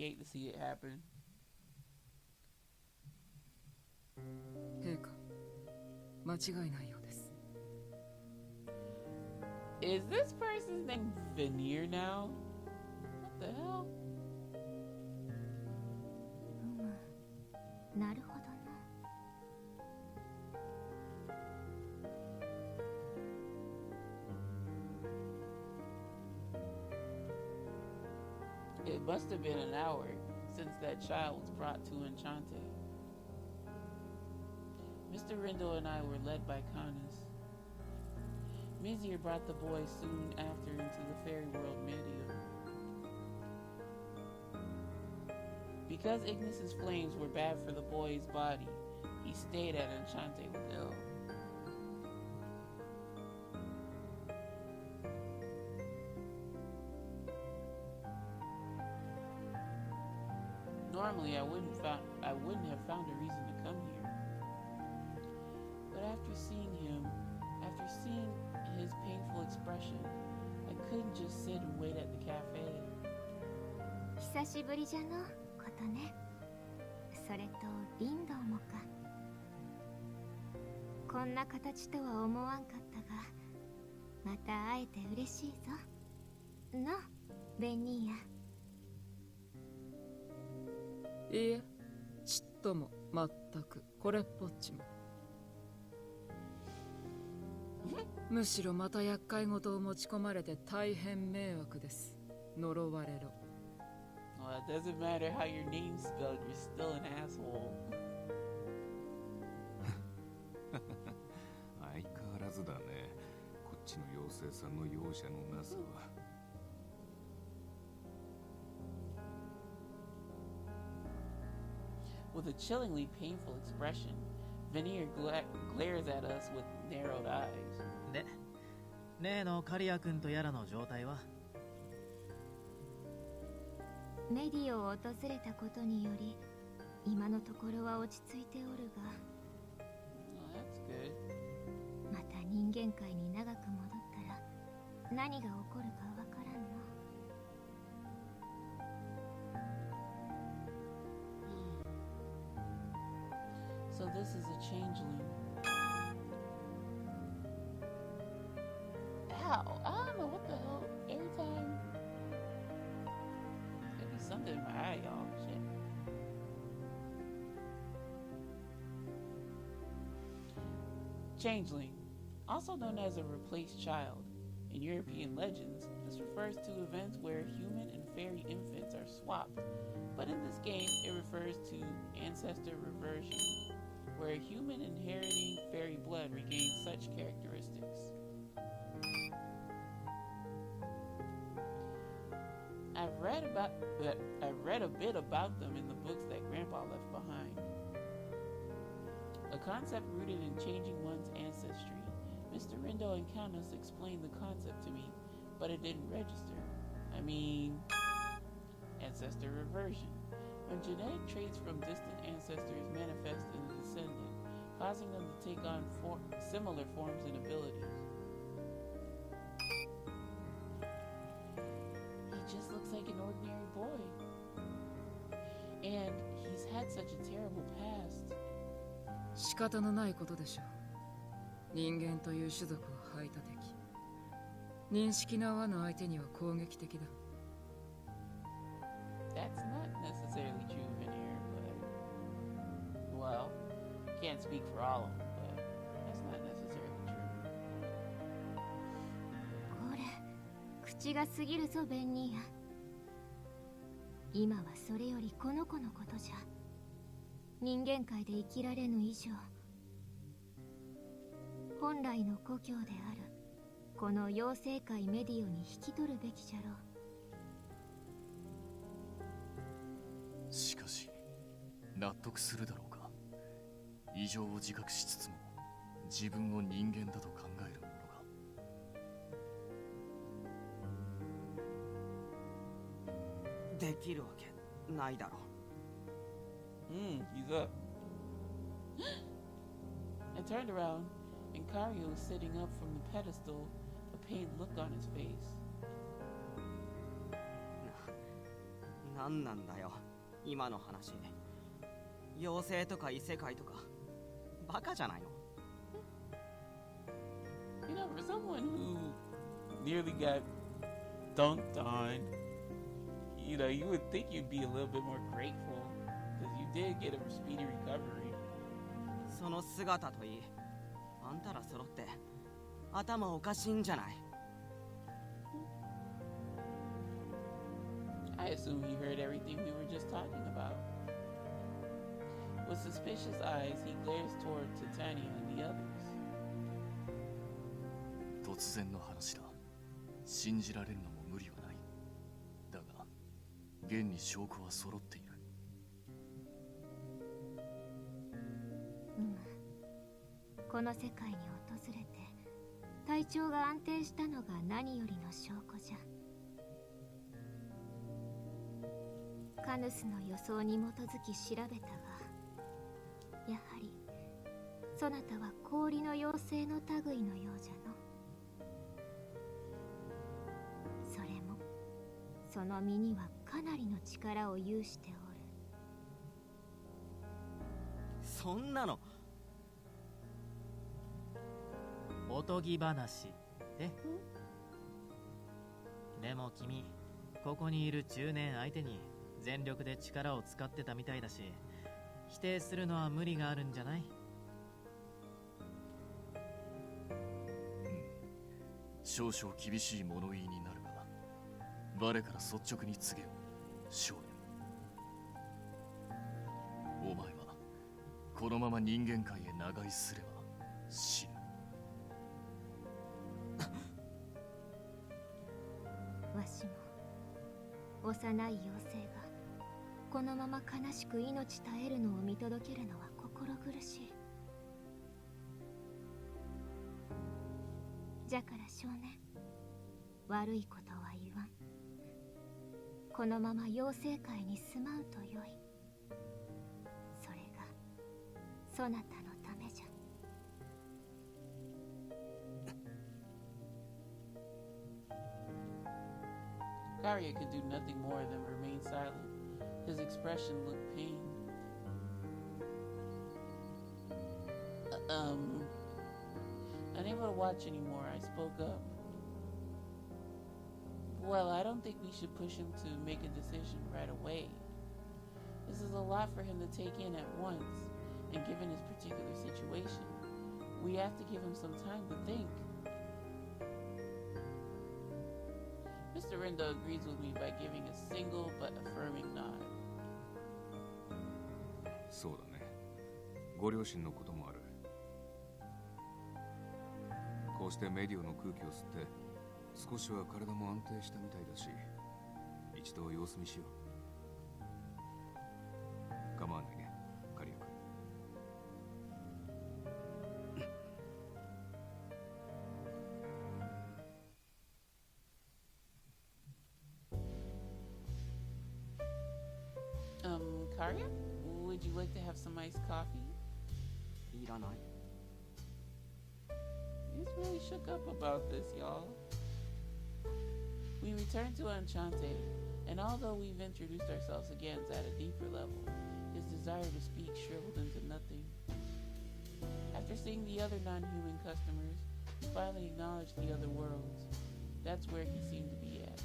hate to see it happen. 陛下、間違いないようです。 Is this person's name Veneer now? What the hell? なるほどな。 It must have been an hour since that child was brought to Enchante. Mr. Rindo and I were led by Canis. Mizir brought the boy soon after into the fairy world Medio. Because Ignis's flames were bad for the boy's body, he stayed at Enchante with Il. Normally, I wouldn't have found a reason to come here. But after seeing his painful expression, I couldn't just sit and wait at the cafe. 久しぶりじゃのことね。それとリンドウもか。こんな形とは思わんかったが、また会えて嬉しいぞ。の、ベニーヤ。 いいえ、ちっとも全くこれっぽっちも。むしろまた厄介事を持ち込まれて大変迷惑です。呪われろ。Well, it doesn't matter how your name's spelled, you're still an asshole. 相変わらずだね。こっちの妖精さんの容赦のなさは。 With a chillingly painful expression, Veneer glares at us with narrowed eyes. で、例のカリア君とやらの状態は？メディオを訪れたことにより、今のところは落ち着いておるが、 Oh, that's good. また人間界に長く戻ったら何が起こるかわからんの。 So this is a changeling. Ow! I don't know what the hell. Every time. There's gonna be something in my eye, y'all. Shit. Changeling, also known as a replaced child. In European legends, this refers to events where human and fairy infants are swapped. But in this game, it refers to ancestor reversion, where a human inheriting fairy blood regains such characteristics. I've read a bit about them in the books that Grandpa left behind. A concept rooted in changing one's ancestry. Mr. Rindo and Countess explained the concept to me, but it didn't register. I mean, ancestor reversion. When genetic traits from distant ancestors manifest in a descendant, causing them to take on similar forms and abilities. He just looks like an ordinary boy. And he's had such a terrible past. 仕方のないことでしょう。人間という種族は排他的。認識の合わぬ相手には攻撃的だ。That's not necessarily true, Veneer, but... Well, can't speak for all of them, but that's not necessarily true. これ、口が過ぎるぞ、ベンニーヤ。今はそれよりこの子のことじゃ。人間界で生きられぬ以上、本来の故郷であるこの妖精界メディオに引き取るべきじゃろう。しかし納得するだろうか。異常を自覚しつつも自分を人間だと考える者が。できるわけないだろう。He's up. I turned around, and Kario was sitting up from the pedestal, a pained look on his face. 何なんだよ今の話。妖精とか異世界とかバカじゃないの。 You know, for someone who nearly got dunked on, you know, you would think you'd be a little bit more grateful because you did get a speedy recovery. その姿といい、あんたら揃って頭おかしいんじゃない。 I assume he heard everything we were just talking about. With suspicious eyes, he glares toward Titania and the others. 突然の話だ。信じられるのも無理はない。だが現に証拠は揃っている。この世界に訪れて体調が安定したのが何よりの証拠じゃ。カヌスの予想に基づき調べたが、やはりそなたは氷の妖精の類のようじゃの。それもその身にはかなりの力を有しておる。そんなのおとぎ話で。でも君、ここにいる中年相手に全力で力を使ってたみたいだし、否定するのは無理があるんじゃない？少々厳しい物言いになるが、我から率直に告げよう、少年。お前はこのまま人間界へ長居すれば死ぬ。わしも幼い妖精がこのまま悲しく命絶えるのを見届けるのは心苦しい。じゃから少年、悪いことは言わん。このまま妖精界に住まうとよい。それがそなたのためじゃ。Karya could do nothing more than remain silent. His expression looked pained. Unable to watch anymore, I spoke up. Well, I don't think we should push him to make a decision right away. This is a lot for him to take in at once, and given his particular situation, we have to give him some time to think. Mr. Rindo agrees with me by giving a single but affirming nod. そうだね。ご両親のこともある。こうしてメディオの空気を吸って少しは体も安定したみたいだし、一度様子見しよう。構わないね、カリア君。Karya? Would you like to have some iced coffee? いらない。 He's really shook up about this, y'all. We return to Enchante, and although we've introduced ourselves again at a deeper level, his desire to speak shriveled into nothing. After seeing the other non-human customers, he finally acknowledged the other worlds. That's where he seemed to be at.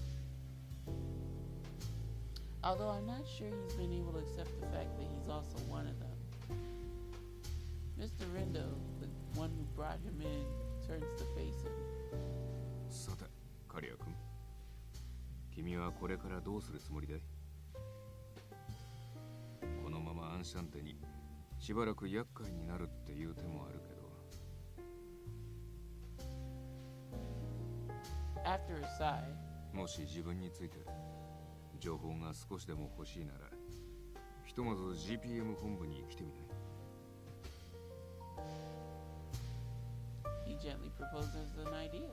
Although I'm not sure he's been able to accept the fact that he's also one of them. Mr. Rindo, the one who brought him in, turns to face him. さて、カリア君。君はこれからどうするつもりだい？このままアンシャンテにしばらく厄介になるっていう手もあるけど。 After a sigh, もし自分について情報が少しでも欲しいなら、ひとまず GPM 本部に来てみない？ he gently proposes an idea.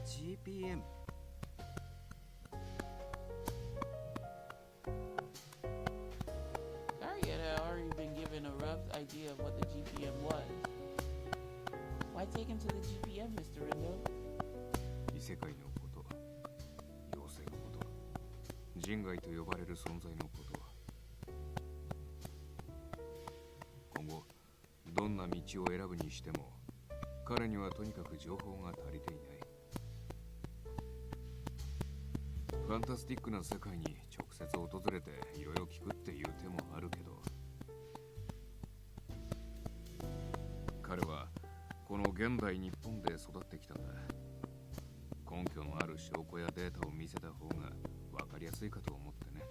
GPM。 Karya had already been given a rough idea of what the GPM was. Why take him to the GPM, Mr. Rindo? 異世界のこと、妖精のこと、人外と呼ばれる存在のことは。今後どんな道を選ぶにしても彼にはとにかく情報が足りていない。ファンタスティックな世界に直接訪れていろいろ聞くっていう手もあるけど、彼はこの現代日本で育ってきたんだ。根拠のある証拠やデータを見せた方が分かりやすいかと思ってね。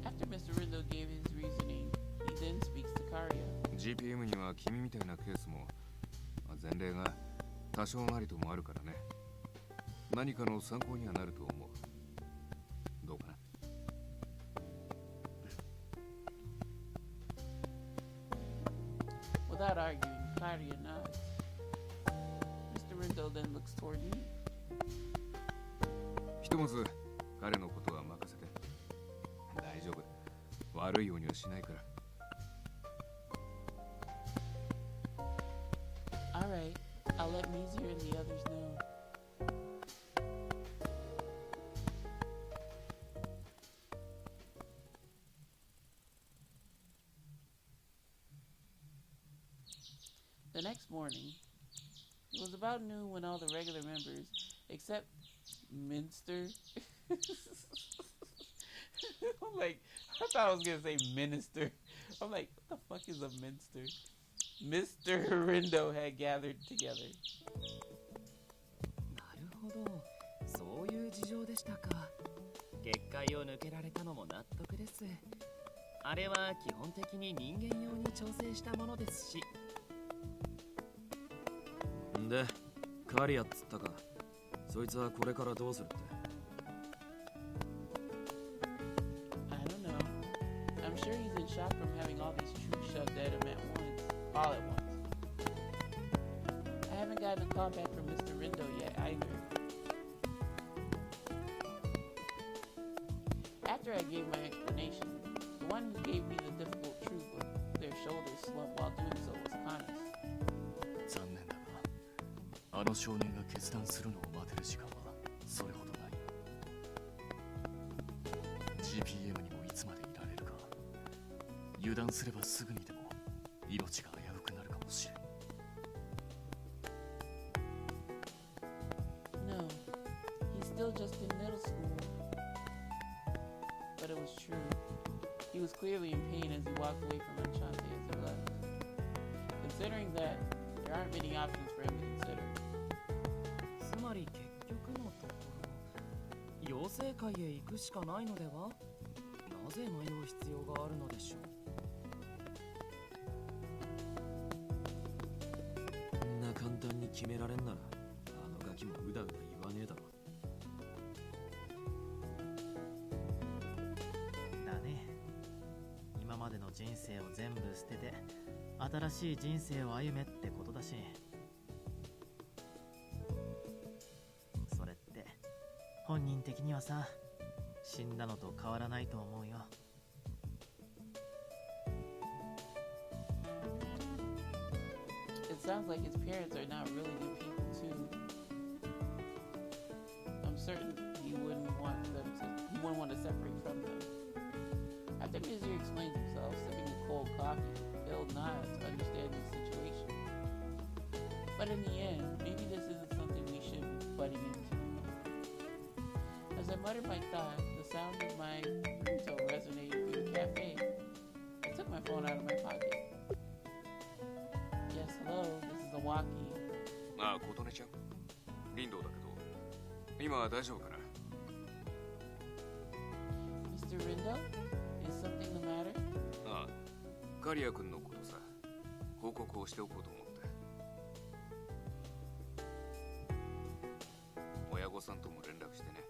After Mr. Rindo gave his reasoning, he then speaks to Karia. GPM には君みたいなケースも前例が多少なりともあるからね。何かの参考にはなると思う。どうかな。Without arguing, Karia nods. Mr. Rindo then looks toward me. ひとまず彼のことは任せて。大丈夫。悪いようにはしないから。Alright, I'll let Mizir and the others know. The next morning, it was about noon when all the regular members, except Minster. I'm like, I thought I was gonna say minister. I'm like, what the fuck is a minster? Mr. Rindo had gathered together. なるほど、そういう事情でしたか。結界を抜けられたのも納得です。あれは基本的に人間用に調整したものですし。んで、カリアっつったか。そいつはこれからどうするって。I don't know. I'm sure he's in shock from having all these troops shoved at him all at once. I haven't gotten a call back from Mr. Rindo yet either. After I gave my explanation, the one who gave me the difficult truth with their shoulders slumped while doing so was Kanis. 残念だが、あの少年が決断するのを待てる時間はそれほどない。GPM にもいつまでいられるか。油断すればすぐにでも命が危うくなるかもしれん。No, he's still just in middle school. But it was true. He was clearly in pain as he walked away from Enchante as he left. Considering that, there aren't many options for him to consider. つまり結局のところ、妖精界へ行くしかないのでは？なぜ迷う必要があるのでしょう。こんな簡単に決められんなら、あのガキもうだうだ言わねえだろ。だね。今までの人生を全部捨てて新しい人生を歩めってことだし、それって本人的にはさ、死んだのと変わらないと思うよ。It sounds like his parents are not really good people too. I'm certain he wouldn't want to separate from them. After Mizir explains himself, sipping a cold coffee, Bill nods, understanding the situation. But in the end, maybe this isn't something we should be butting into. As I muttered my thoughts, the sound of my ringtone resonated through the cafe. I took my phone out of my pocket. Yes, hello, this is a walkie. ああ、琴音ちゃん。リンドウだけど、今は大丈夫かな。Mr. Rindo? Is something the matter? ああ、カリア君のことさ、報告をしておこうと思って。親御さんとも連絡してね。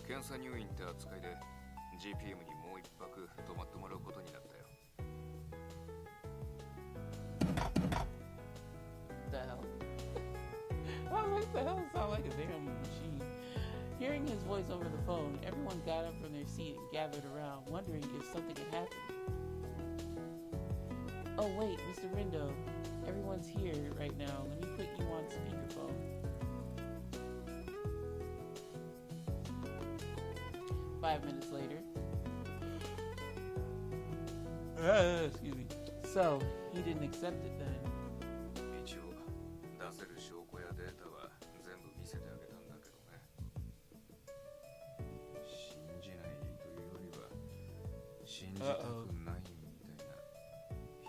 検査入院って扱いで GPM にもう一泊泊まってもらうことになったよ。The hell? What the hell? Sound like a damn machine. Hearing his voice over the phone, everyone got up from their seat and gathered around, wondering if something had happened. Oh wait, Mr. Rindo, everyone's here right now. Let me put you on speakerphone. 5 minutes later. Excuse me. So, he didn't accept it then. 一応出せる証拠やデータは全部見せてあげたんだけどね。信じないというよりは信じたくないみたいな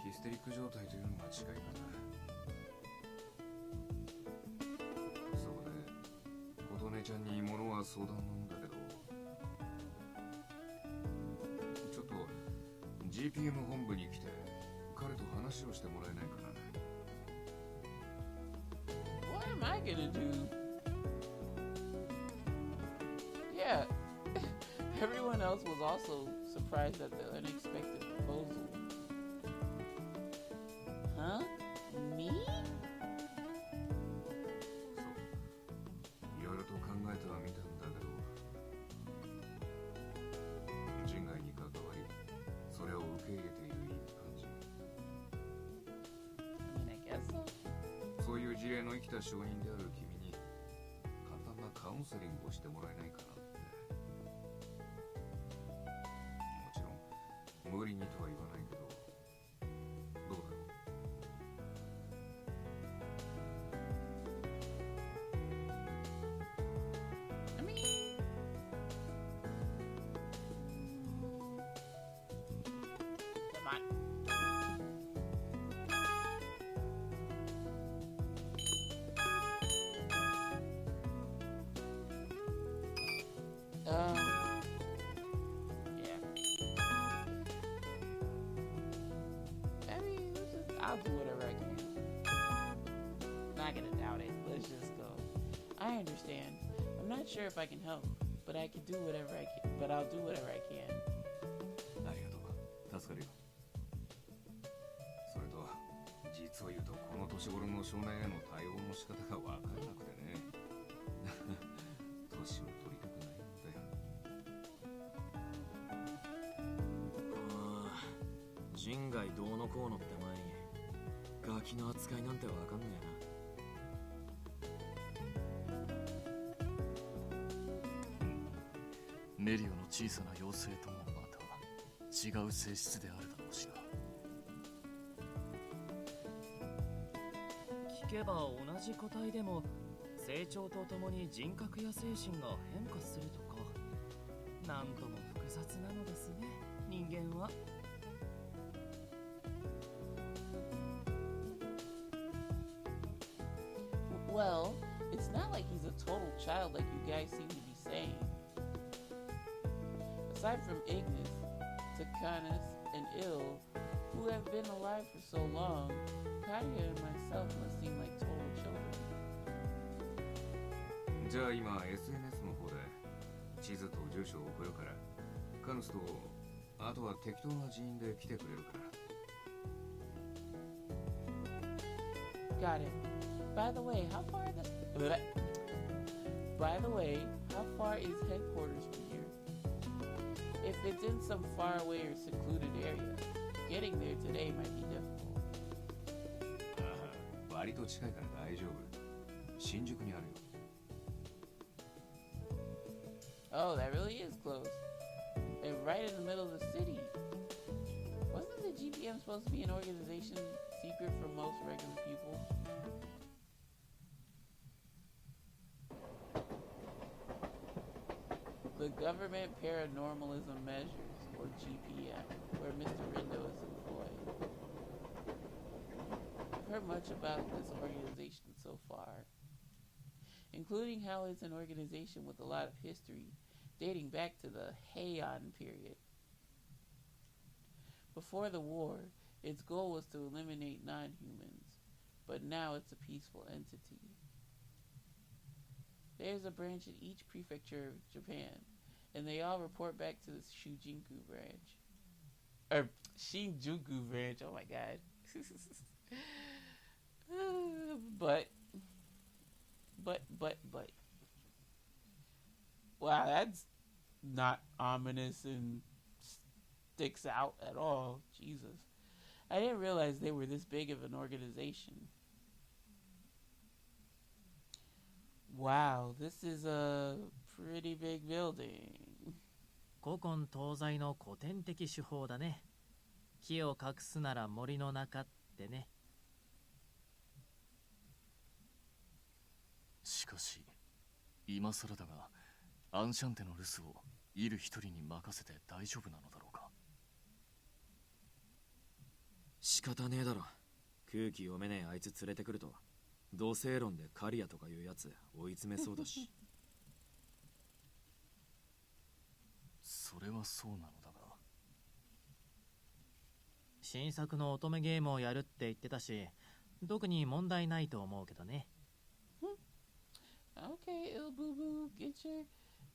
ヒステリック状態というのが近いかな。そこで琴音ちゃんに物は相談なんだけど、ちょっと GPM 本部に来て彼と話をしてもらえないかな。What am I gonna do? Yeah, everyone else was also surprised at the unexpected proposal. Huh? Me? そう、いろいろと考えてはみたんだけど、人外に関わり、それを受け入れている一般人、I mean, I guess so. そういう事例の生きた証人である君に簡単なカウンセリングをしてもらえないかなって。もちろん無理にとは言わないけど、どうだろう。I mean, come on. Yeah. I mean, I'll do whatever I can. Not gonna doubt it. Let's just go. I understand. I'm not sure if I can help, but I can do whatever I can. But I'll do whatever I can. ありがとう。助かるよ。それと、実を言うとこの年頃の少年への対応の仕方がわからなくてね。年を取りたくないんだよ。人外どうのこうのって前にガキの扱いなんてわかんねえな。メリオの小さな妖精ともまた違う性質であるだろうしな。聞けば同じ個体でも成長とともに人格や精神が変化するとか、なんとも複雑なのですね、人間は。Well, it's not like he's a total child like you guys seem to be saying. Aside from Ignis, Takanas, and Il, who have been alive for so long, Kadia and myself must seem like total children. じゃあ今 SNS の方で地図と住所を送るから、カヌスとあとは適当な人員で来てくれるから。 Got it. By the way, how far is By the way, how far is headquarters from here? If it's in some faraway or secluded area, getting there today might be difficult. ああ、割と近いから大丈夫。新宿にあるよ。Oh, that really is close. And right in the middle of the city. Wasn't the GPM supposed to be an organization secret from most regular people? The Government Paranormalism Measures, or GPM, where Mr. Rindo is employed. I've heard much about this organization so far, including how it's an organization with a lot of history, dating back to the Heian period. Before the war, its goal was to eliminate non-humans, but now it's a peaceful entity. There's a branch in each prefecture of Japan, and they all report back to the Shinjuku branch. Shinjuku branch, oh my god. But. Wow, that's not ominous and sticks out at all. Jesus. I didn't realize they were this big of an organization. Wow, this is a pretty big building. ああ、古今東西の古典的手法だね。木を隠すなら森の中ってね。しかし今更だが、アンシャンテの留守をイル一人に任せて大丈夫なのだろうか。仕方ねえだろ。空気読めねえあいつ連れてくると同性論でカリアとかいうやつ追い詰めそうだし。それはそうなのだが、新作の乙女ゲームをやるって言ってたし、特に問題ないと思うけどね。Okay, ill boo boo,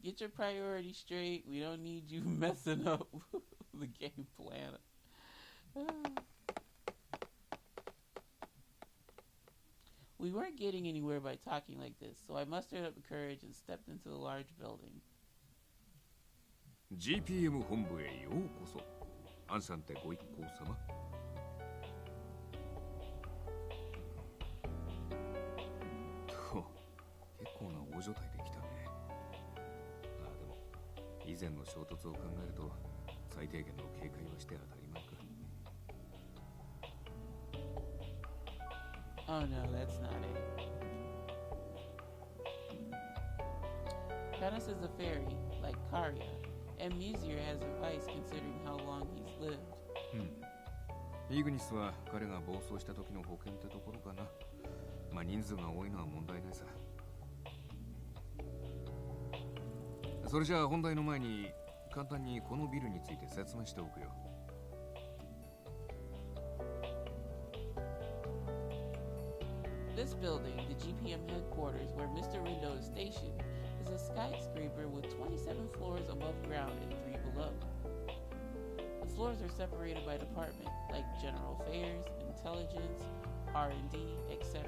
get your priorities straight. We don't need you messing up the game plan. We weren't getting anywhere by talking like this, so I mustered up the courage and stepped into the large building. GPM 本部へようこそ。アンシャンテご一行様。と、結構な大所帯で来たね。ああ、でも以前の衝突を考えると最低限の警戒はして当たり前か。Oh no, that's not it. Canis is a fairy, like Karya, and Mizir has a vice considering how long he's lived. イグニスは彼が暴走した時の保険ってところかな。まあ人数が多いのは問題ないさ。それじゃあ本題の前に簡単にこのビルについて説明しておくよ。This building, the GPM headquarters where Mr. Rindo is stationed, is a skyscraper with 27 floors above ground and 3 below. The floors are separated by department, like general affairs, intelligence, R&D, etc.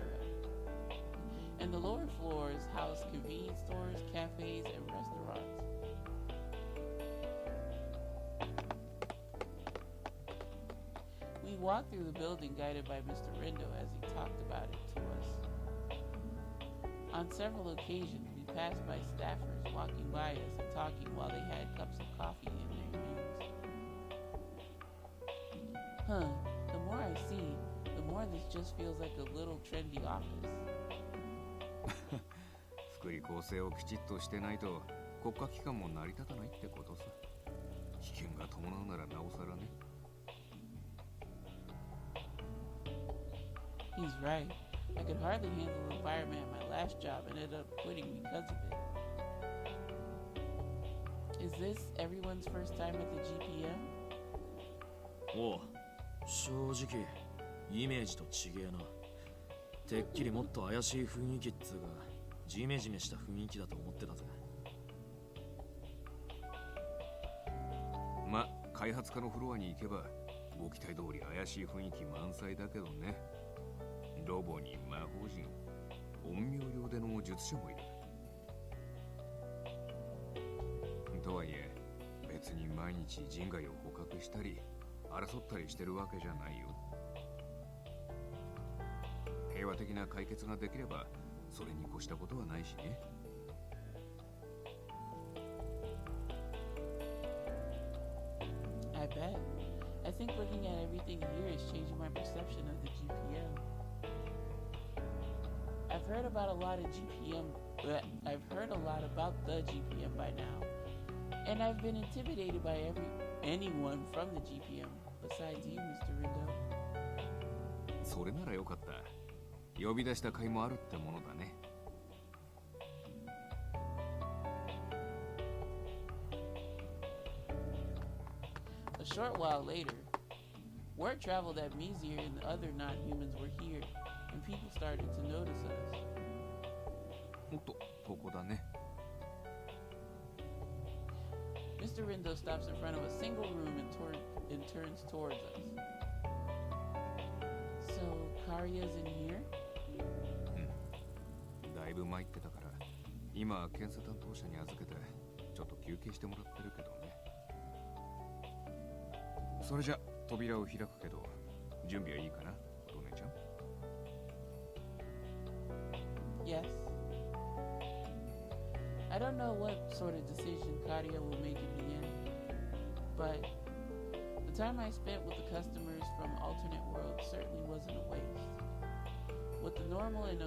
And the lower floors house convenience stores, cafes, and restaurants. We walked through the building guided by Mr. Rindo as he talked about it to us. On several occasions, we passed by staffers walking by us and talking while they had cups of coffee in their hands. The more I see, the more this just feels like a little trendy office. 福利厚生をきちっとしてないと国家機関も成り立たないってことさ。危険が伴うならなおさらね。He's right. I could hardly handle the environment at my last job and ended up quitting because of it. Is this everyone's first time at the GPM? おう、正直イメージと違えな。てっきりもっと怪しい雰囲気っつうかジメジメした雰囲気だと思ってたぜ。ま、開発課のフロアに行けばご期待通り怪しい雰囲気満載だけどね。ロボに魔法陣、陰陽両手の術師もいる。とはいえ別に毎日人外を捕獲したり争ったりしてるわけじゃないよ。平和的な解決ができればそれに越したことはないしね。I bet. I think looking at everything here is changing my perception of the GPM. I've heard about a lot of GPM, I've heard a lot about the GPM by now, and I've been intimidated by anyone from the GPM besides you, Mr. Rindo. それならよかった。呼び出した甲斐もあるってものだね。A short while later, word traveled that Mizir and the other non-humans were here, and people started to notice us. おっと、ここだね。Mr. Rindo stops in front of a single room and turns towards us. So, Karya's in here? だいぶ参ってたから、今検査担当者に預けてちょっと休憩してもらってるけどね。それじゃ扉を開くけど、準備はいいかな、おとねちゃん。Yes. I don't know what sort of decision Karya will make in the end, but the time I spent with the customers from alternate worlds certainly wasn't a waste. With the normal and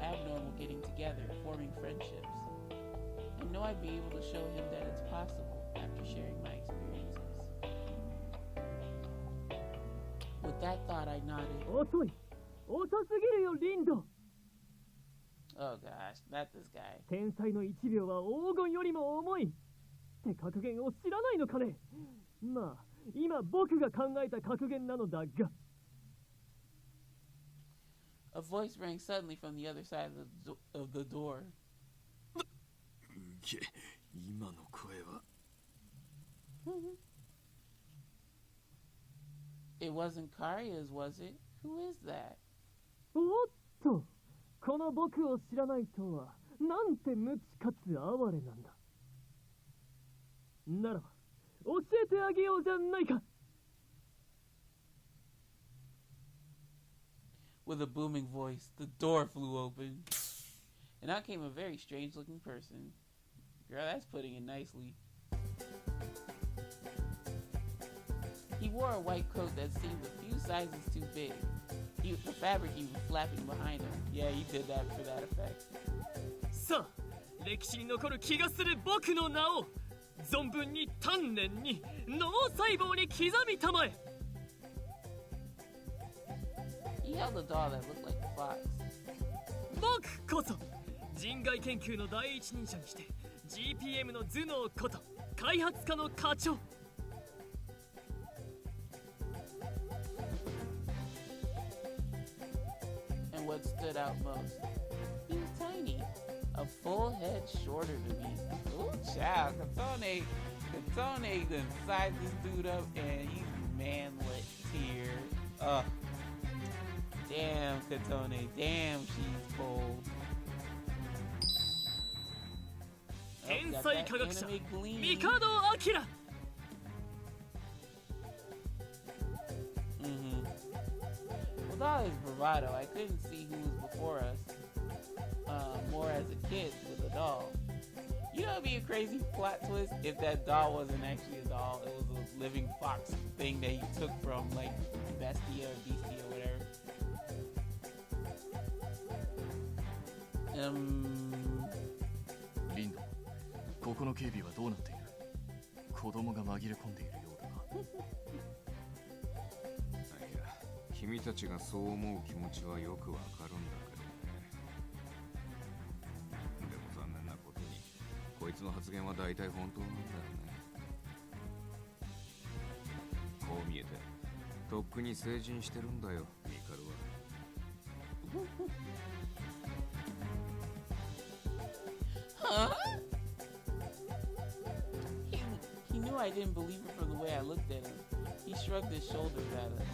abnormal getting together, forming friendships, I know I'd be able to show him that it's possible after sharing my experiences. With that thought, I nodded. 遅い。遅すぎるよ、リンド。 Oh gosh, not this guy. 天才の1秒は黄金よりも重いって格言を知らないのかね。まあ、今僕が考えた格言なのだが。 A voice rang suddenly from the other side of the door. 今の声は。It wasn't Karya's, was it? Who is that? おっと、この僕を知らないとは、なんて無知かつ哀れなんだ。ならば、教えてあげようじゃないか。 With a booming voice, the door flew open, and out came a very strange-looking person. Girl, that's putting it nicely. He wore a white coat that seemed a few sizes too big. The fabric he was flapping behind him. Yeah, he did that for that effect. さあ、歴史に残る気がする僕の名を存分に丹念に脳細胞に刻みたまえ。 He held a doll that looked like a fox. 僕こそ人外研究の第一人者にして GPM の頭脳こと開発家の課長。 And what stood out most, he was tiny, a full head shorter than me. Ooh, child, Katone done sized this dude up and he's manlet here. Damn, Katone, damn, she's cold. 天才科学者 anime gleam. ミカドアキラ。 With all his bravado, I couldn't see who was before us. More as a kid with a doll. You know, it'd be a crazy plot twist if that doll wasn't actually a doll. It was a living fox thing that he took from like Bestia or Beastie or whatever. リンド、ここの警備はどうなっている？子供が紛れ込んでいるようだが。いや、君たちがそう思う気持ちはよくわかるんだけどね。でも残念なことに、こいつの発言は大体本当なんだよね。こう見えて、とっくに成人してるんだよ、ミカルは。Huh? He knew I didn't believe it from the way I looked at him. He shrugged his shoulders at us.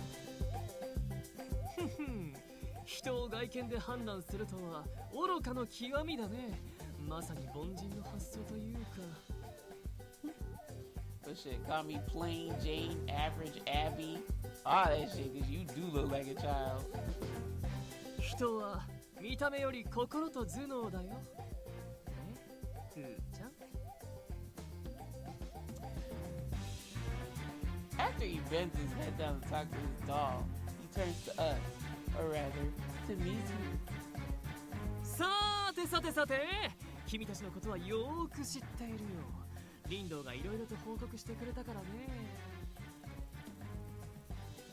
人を外見で判断するとは愚かの極みだね。まさに凡人の発想というか。But shit, call me plain Jane, average Abby, all that shit, cause you do look like a child. 人は見た目より心と頭脳だよ。ふーちゃん。 After he bends his head down to talk to his doll, he turns to us, or rather, to me too. さてさてさて、君たちのことはよーく知っているよ。リンドがいろいろと報告してくれたからね。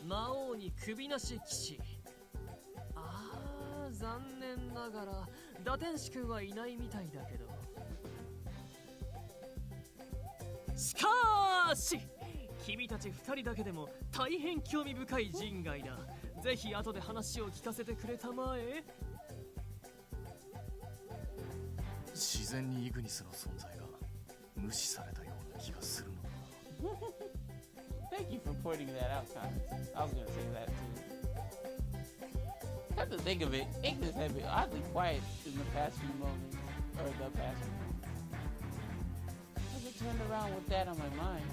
魔王に首なし騎士。残念ながら打天使君はいないみたいだけど。しかし君たち2人だけでも大変興味深い人外だ。ぜひ後で話を聞かせてくれたまえ。自然にイグニスの存在が無視されたような気がするのだな。Thank you for pointing that out, Thomas. I was gonna say that too. Come to think of it, Ignis had been oddly quiet in the past few moments, or the past few moments. As I turned around with that on my mind,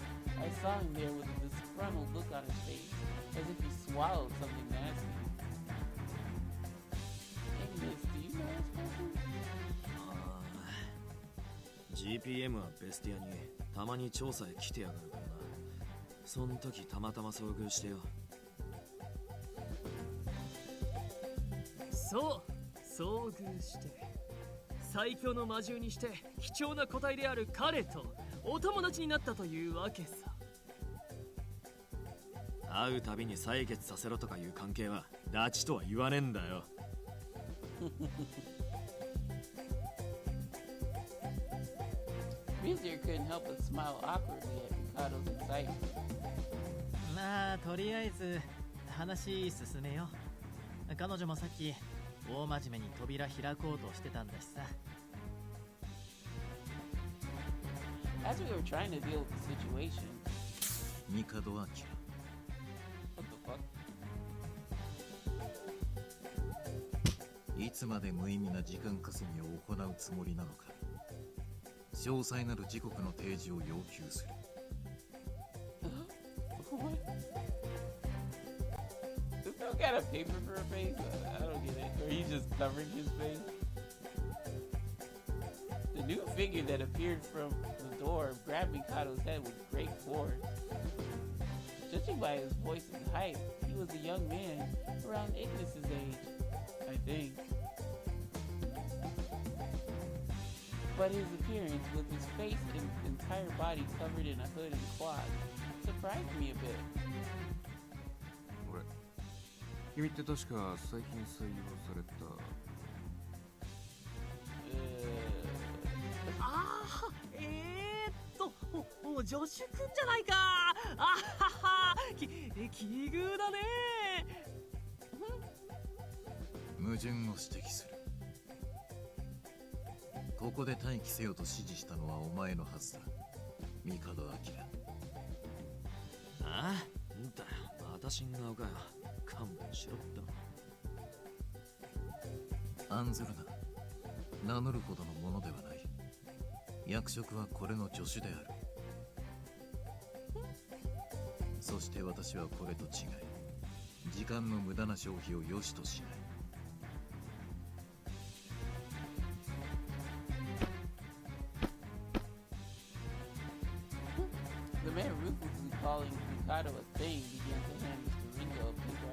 I saw him there with a disgruntled look on his face, as if he swallowed something nasty. Ignis, do you know this person? GPM はベスティアにたまに調査へ来てやがるからな。そん時たまたま遭遇してよ。そう遭遇して最強の魔獣にして貴重な個体である彼とお友達になったというわけさ。会うたびに採血させろとかいう関係は拉致とは言わねえんだよ。Rizir couldn't help but smile awkwardly at Mikado's excitement. まあとりあえず話進めよう。彼女もさっき大真面目に扉開こうとしてたんだしさ。As we were trying to deal with the situation, ミカドアキラ、 what the fuck? いつまで無意味な時間稼ぎを行うつもりなのか。詳細なる時刻の提示を要求する。What? This girl got a paper for a face? I don't get it. Or he's just covering his face? The new figure that appeared from the door grabbed Mikado's head with great force. Judging by his voice and height, he was a young man around Ignis's age, I think. But his appearance, with his face and entire body covered in a hood and cloth, surprised me a bit. 俺、君って確か最近採用された。助手くんじゃないか。あはは、奇遇だね。矛盾を指摘する。ここで待機せよと指示したのはお前のはずだ、ミカドアキラ。ああ、んだよ、また新顔かよ。勘弁しろっての。案ずるな。名乗るほどのものではない。役職はこれの助手である。そして私はこれと違い、時間の無駄な消費を良しとしない。The man ruthlessly calling Mikado a thing began to hand Mr. Ringo a paper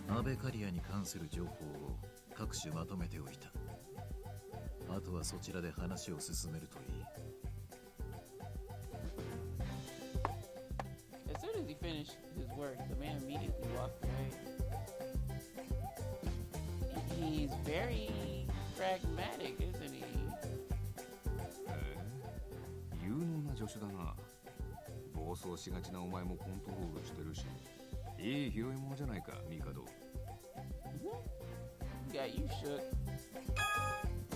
application. アベカリアに関する情報を各種まとめておいた。あとはそちらで話を進めるといい。As soon as he finished his work, the man immediately walked away. He's very pragmatic, isn't he? 有能な助手だな。暴走しがちなお前もコントロールしてるし、いい拾い物じゃないか、ミカド。Got you shook.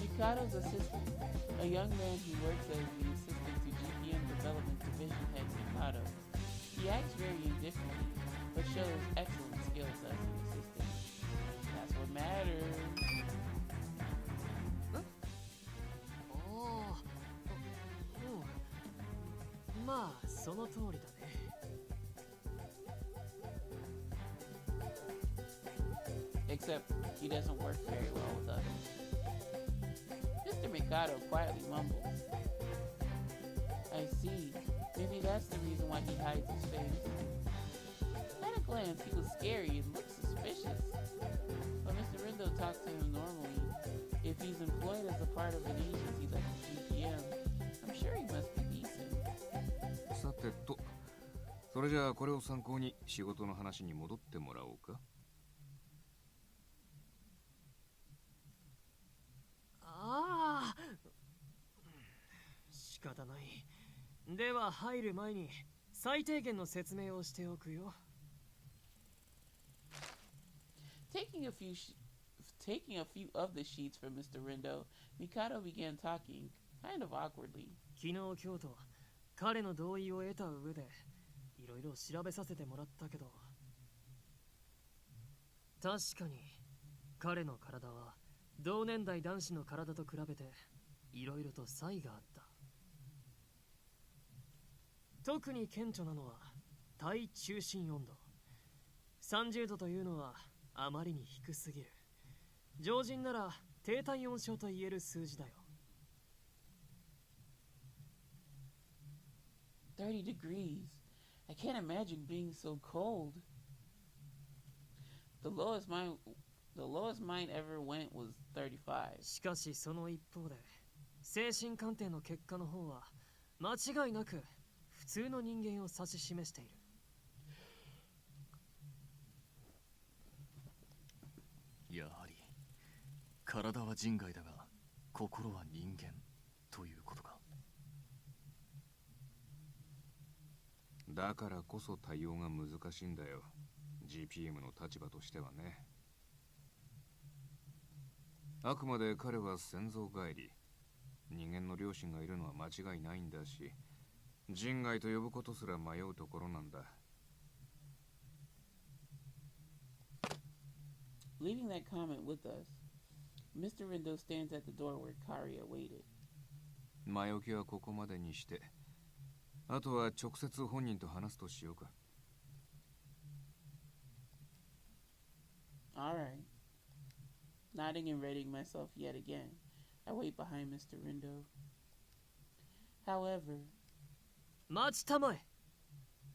Mikado's assistant, a young man who works as the assistant to GPM Development Division Head Mikado. He acts very indifferently, but shows excellent skills as an assistant. That's what matters. まあその通りだね。Except he doesn't work very well with others. Mr. Mikado quietly mumbles. I see. Maybe that's the reason why he hides his face. At a glance, he was scary and looked suspicious. But Mr. Rindo talked to him normally. If he's employed as a part of an agency like the GPM, I'm sure he must be decent. さてと、それじゃあこれを参考に仕事の話に戻ってもらおうか。ああ、仕方ない。では入る前に最低限の説明をしておくよ。Taking a few of the sheets from Mr. Rindo, Mikado began talking, kind of awkwardly. 昨日今日と彼の同意を得た上でいろいろ調べさせてもらったけど、確かに彼の体は同年代男子の体と比べていろいろと差異があった。特に顕著なのは体中心温度。30度というのはあまりに低すぎる。常人なら低体温症と言える数字だよ。30 degrees. I can't imagine being so cold. The lowest mine ever went was 35. しかしその一方で精神鑑定の結果の方は間違いなく普通の人間を指し示している。やはり体は人外だが心は人間ということか。だからこそ対応が難しいんだよ。GPM の立場としてはね。あくまで彼は先祖返り。人間の両親がいるのは間違いないんだし、人外と呼ぶことすら迷うところなんだ。Leaving that comment with us, Mr. Rindo stands at the door where Karia waited. 前置きはここまでにして、あとは直接本人と話すとしようか。Alright. Nodding and readying myself yet again, I wait behind Mr. Rindo. However, 待ちたまえ。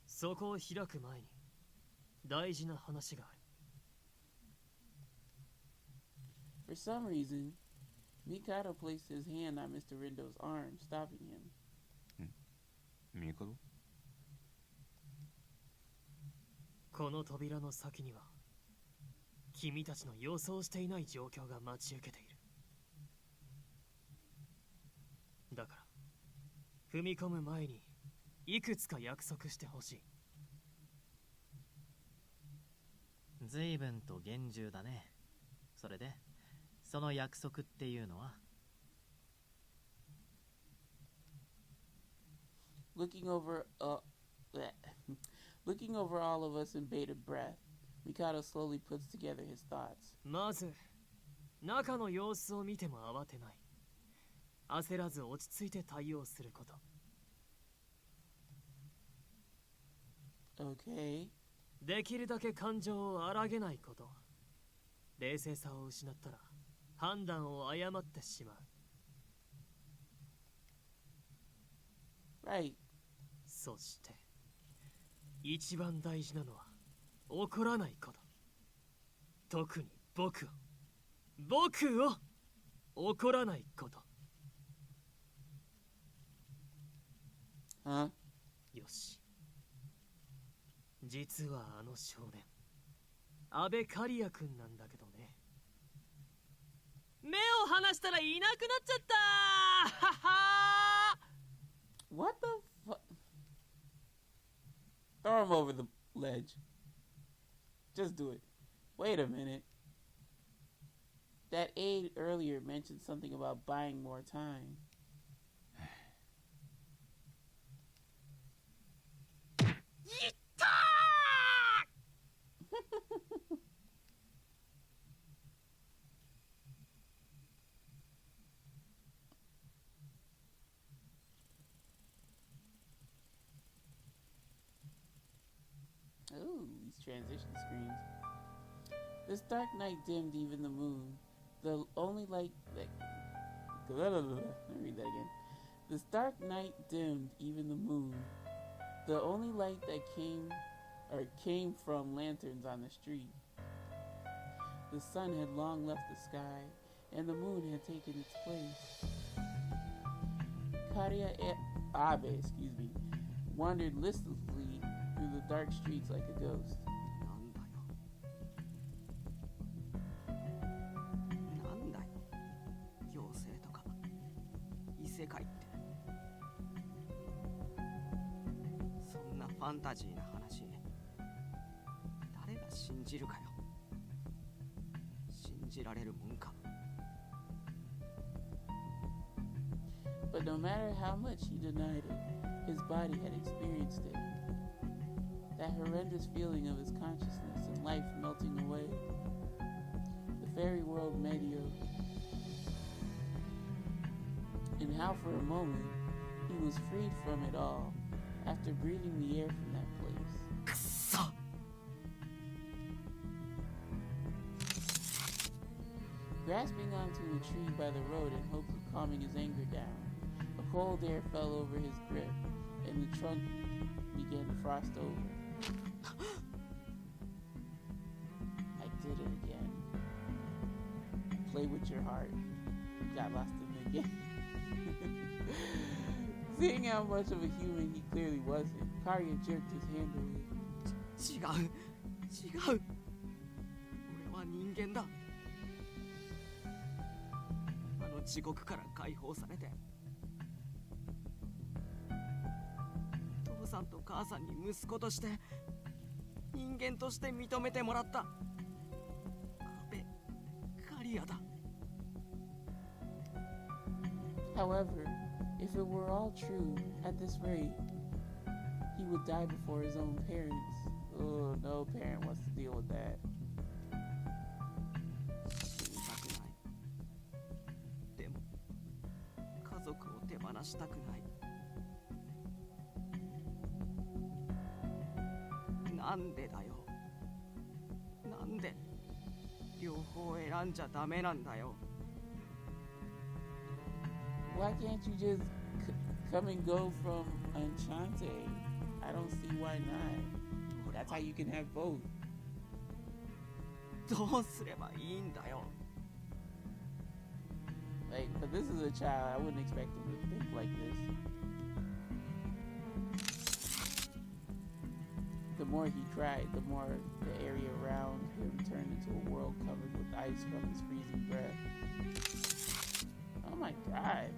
そこを開く前に大事な話がある。for some reason, Mikado placed his hand on Mr. Rindo's arm, stopping him. ミカド？この扉の先には君たちの予想していない状況が待ち受けている。だから踏み込む前にいくつか約束してほしい。随分と厳重だね。それでその約束っていうのは？ Looking over all of us in bated breath, Mikado slowly puts together his thoughts. まず中の様子を見ても慌てない。焦らず落ち着いて対応すること。Okay. できるだけ感情を荒げないこと。冷静さを失ったら判断を誤ってしまう。Right. そして一番大事なのは怒らないこと。特に僕を怒らないこと。Huh? よし。実はあの少年、安倍刈谷君なんだけどね。目を離したらいなくなっちゃったはは。 What the fuck? Throw him over the ledge. Just do it. Wait a minute. That aide earlier mentioned something about buying more time. Ooh, these transition screens. This dark night dimmed even the moon. The only light that... Let me read that again. This dark night dimmed even the moon. The only light that came from lanterns on the street. The sun had long left the sky, and the moon had taken its place. Abe, wandered listlessly through the dark streets like a ghost. なんだよ、妖精とか異世界って。そんなファンタジーな話、誰が信じるかよ。信じられるもんか。But no matter how much he denied it, his body had experienced it. That horrendous feeling of his consciousness and life melting away. The fairy world medio. And how for a moment he was freed from it all after breathing the air from that place. Grasping onto a tree by the road in hopes of calming his anger down, a Cold air fell over his grip, and the trunk began to frost over. I did it again. Play with your heart. Got lost in it again. Seeing how much of a human he clearly wasn't, Karya jerked his hand away. 違う違う俺は人間だあの地獄から解放されて父さんと母さんに息子として人間として認めてもらったカリアだ However, if it were all true, at this rate, he would die before his own parents. Oh, no parent wants to deal with that. 死にたくないでも家族を手放したくないなんでだよなんで両方選んじゃダメなんだよ Why can't you just come and go from Enchante? I don't see why not. That's how you can have both. どうすればいいんだよ Like, but this is a child. I wouldn't expect him to think like this. The more he cried, the more the area around him turned into a world covered with ice from his freezing breath. Oh my god.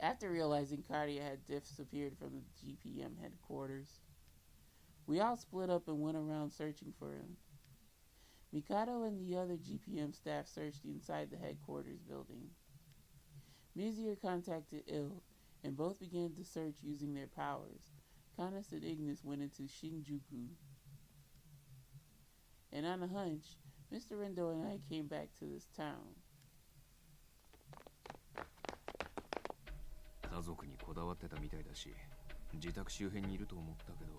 After realizing Karya had disappeared from the GPM headquarters, we all split up and went around searching for him. Mikado and the other GPM staff searched inside the headquarters building. Mizir contacted Il, and both began to search using their powers. Canis and Ignis went into Shinjuku. And on a hunch, Mr. Rendo and I came back to this town. 家族にこだわってたみたいだし、自宅周辺にいると思ったけど、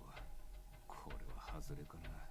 これは外れかな。